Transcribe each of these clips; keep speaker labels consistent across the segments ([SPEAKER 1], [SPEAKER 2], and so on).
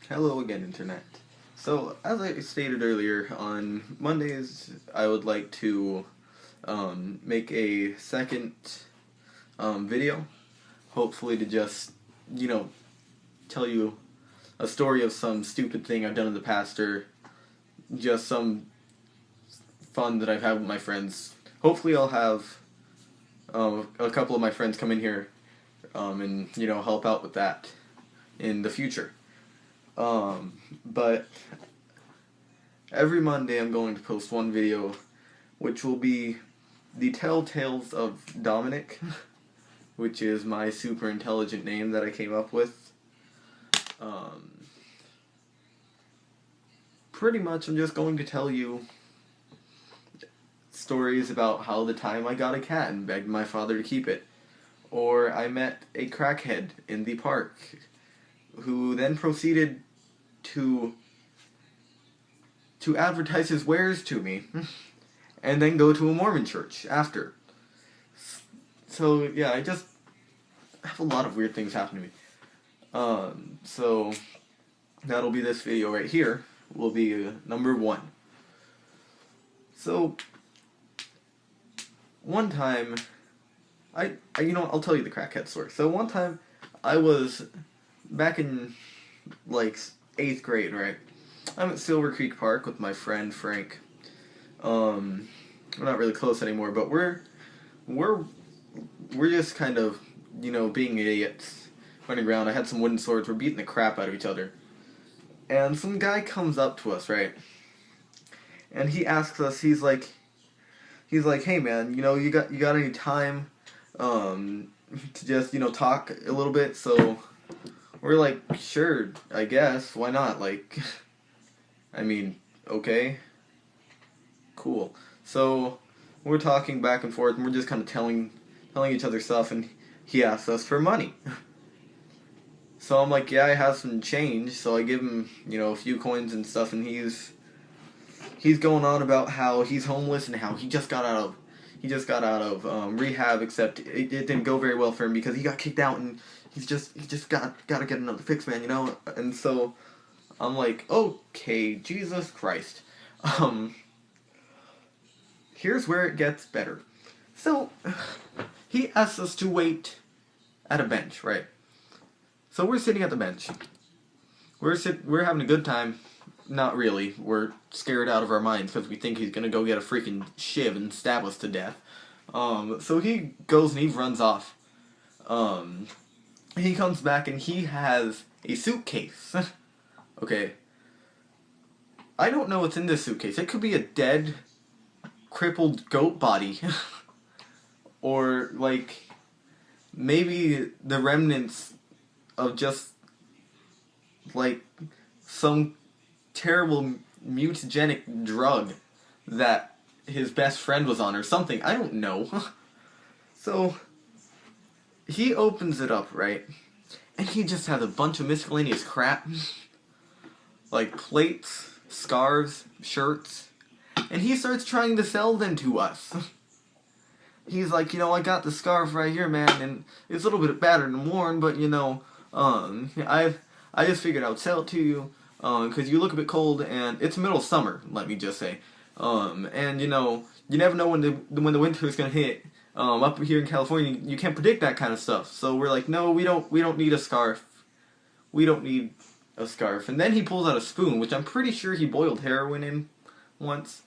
[SPEAKER 1] Hello again, Internet. So, as I stated earlier, on Mondays I would like to make a second video, hopefully to just, tell you a story of some stupid thing I've done in the past or just some fun that I've had with my friends. Hopefully I'll have a couple of my friends come in here and, help out with that in the future. But every Monday I'm going to post one video, which will be the Telltales of Dominick, which is my super intelligent name that I came up with. Pretty much I'm just going to tell you stories about how the time I got a cat and begged my father to keep it, or I met a crackhead in the park, who then proceeded to advertise his wares to me, and then go to a Mormon church after. So yeah, I just have a lot of weird things happen to me. So that'll be this video right here. Will be number 1. So one time, I'll tell you the crackhead story. So one time, I was back in like 8th grade, right? I'm at Silver Creek Park with my friend Frank. We're not really close anymore, but we're just kind of, being idiots, running around. I had some wooden swords. We're beating the crap out of each other, and some guy comes up to us, right? And he asks us. He's like, hey man, you got any time, to just talk a little bit? So we're like, sure, I guess, why not? Like, I mean, okay, cool. So we're talking back and forth, and we're just kind of telling each other stuff, and he asks us for money. So I'm like, yeah, I have some change. So I give him, a few coins and stuff, and he's going on about how he's homeless and how he just got out of rehab, except it didn't go very well for him because he got kicked out, and he's just got to get another fix, man, And so I'm like, okay, Jesus Christ. Here's where it gets better. So he asks us to wait at a bench, right? So we're sitting at the bench. We're having a good time. Not really. We're scared out of our minds because we think he's gonna go get a freaking shiv and stab us to death. So he goes and he runs off. He comes back and he has a suitcase. Okay. I don't know what's in this suitcase. It could be a dead, crippled goat body. Or, like, maybe the remnants of just, like, some terrible mutagenic drug that his best friend was on or something. I don't know. So he opens it up, right? And he just has a bunch of miscellaneous crap. Like plates, scarves, shirts. And he starts trying to sell them to us. He's like, I got the scarf right here, man, and it's a little bit battered and worn, but, I just figured I would sell it to you, because you look a bit cold, and it's middle of summer, let me just say. And, you never know when the winter is going to hit. Up here in California, you can't predict that kind of stuff. So we're like, no, we don't need a scarf. We don't need a scarf. And then he pulls out a spoon, which I'm pretty sure he boiled heroin in once.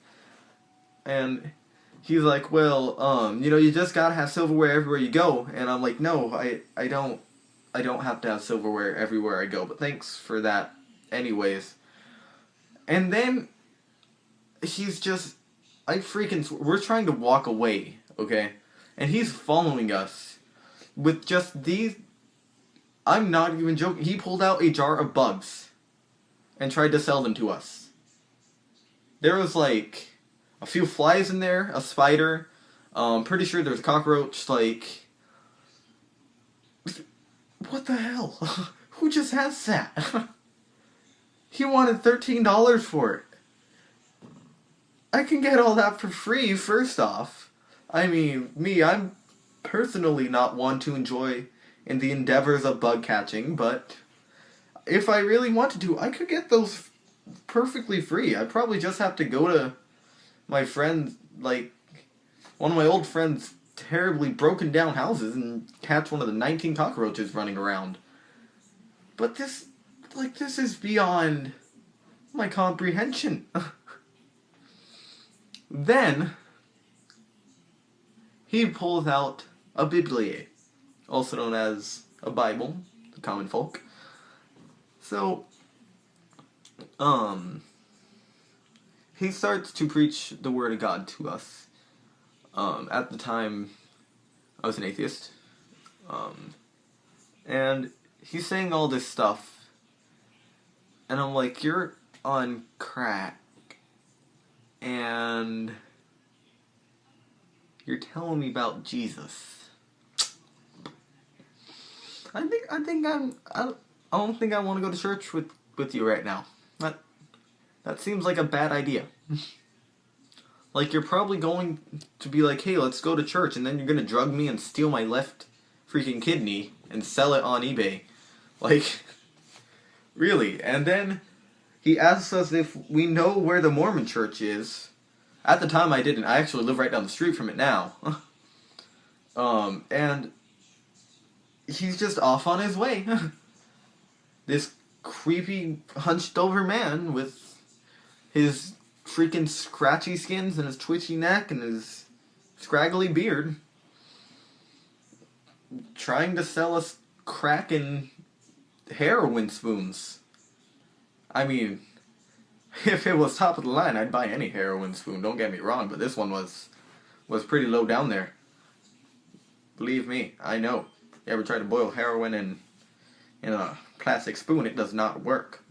[SPEAKER 1] And he's like, well, you just gotta have silverware everywhere you go. And I'm like, no, I don't have to have silverware everywhere I go, but thanks for that anyways. And then we're trying to walk away, okay? And he's following us with just these, I'm not even joking, he pulled out a jar of bugs and tried to sell them to us. There was like a few flies in there, a spider, pretty sure there's a cockroach, like, what the hell? Who just has that? He wanted $13 for it. I can get all that for free, first off. I mean, I'm personally not one to enjoy in the endeavors of bug catching, but if I really wanted to, I could get those perfectly free. I'd probably just have to go to my friend's, like, one of my old friend's terribly broken down houses and catch one of the 19 cockroaches running around. But this is beyond my comprehension. Then, he pulls out a Bibliae, also known as a Bible, the common folk. So, he starts to preach the Word of God to us. At the time, I was an atheist. And he's saying all this stuff. And I'm like, you're on crack. And you're telling me about Jesus. I don't think I want to go to church with you right now. That seems like a bad idea. Like, you're probably going to be like, hey, let's go to church, and then you're gonna drug me and steal my left freaking kidney and sell it on eBay. Like, really? And then he asks us if we know where the Mormon church is. At the time I didn't. I actually live right down the street from it now. And he's just off on his way. This creepy, hunched over man with his freaking scratchy skins and his twitchy neck and his scraggly beard, trying to sell us crack and heroin spoons. I mean, if it was top of the line, I'd buy any heroin spoon, don't get me wrong, but this one was pretty low down there. Believe me, I know. You ever try to boil heroin in a plastic spoon, it does not work.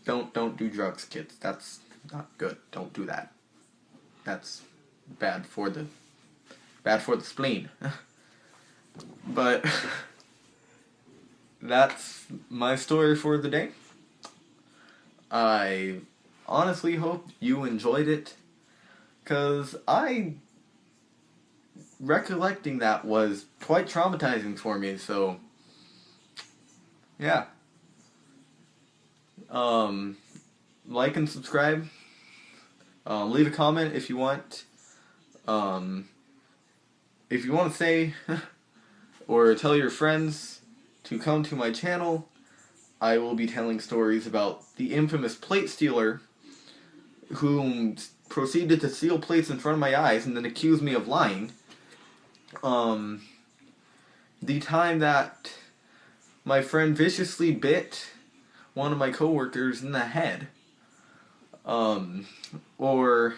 [SPEAKER 1] Don't do drugs, kids. That's not good. Don't do that. That's bad for the spleen. But that's my story for the day. I honestly hope you enjoyed it, 'cause recollecting that was quite traumatizing for me, so yeah. Like and subscribe. Leave a comment if you want. If you want to say or tell your friends to come to my channel, I will be telling stories about the infamous plate stealer who proceeded to steal plates in front of my eyes and then accused me of lying. The time that my friend viciously bit one of my coworkers in the head. Or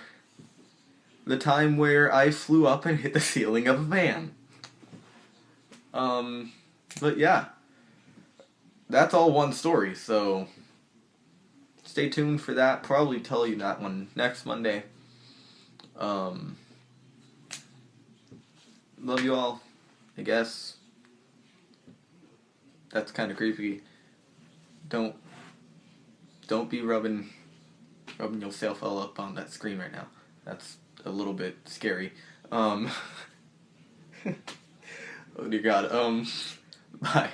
[SPEAKER 1] the time where I flew up and hit the ceiling of a van. But yeah, that's all one story, so stay tuned for that. Probably tell you that one next Monday. Love you all, I guess. That's kind of creepy. Don't be rubbing yourself all up on that screen right now. That's a little bit scary. Oh dear God. Bye.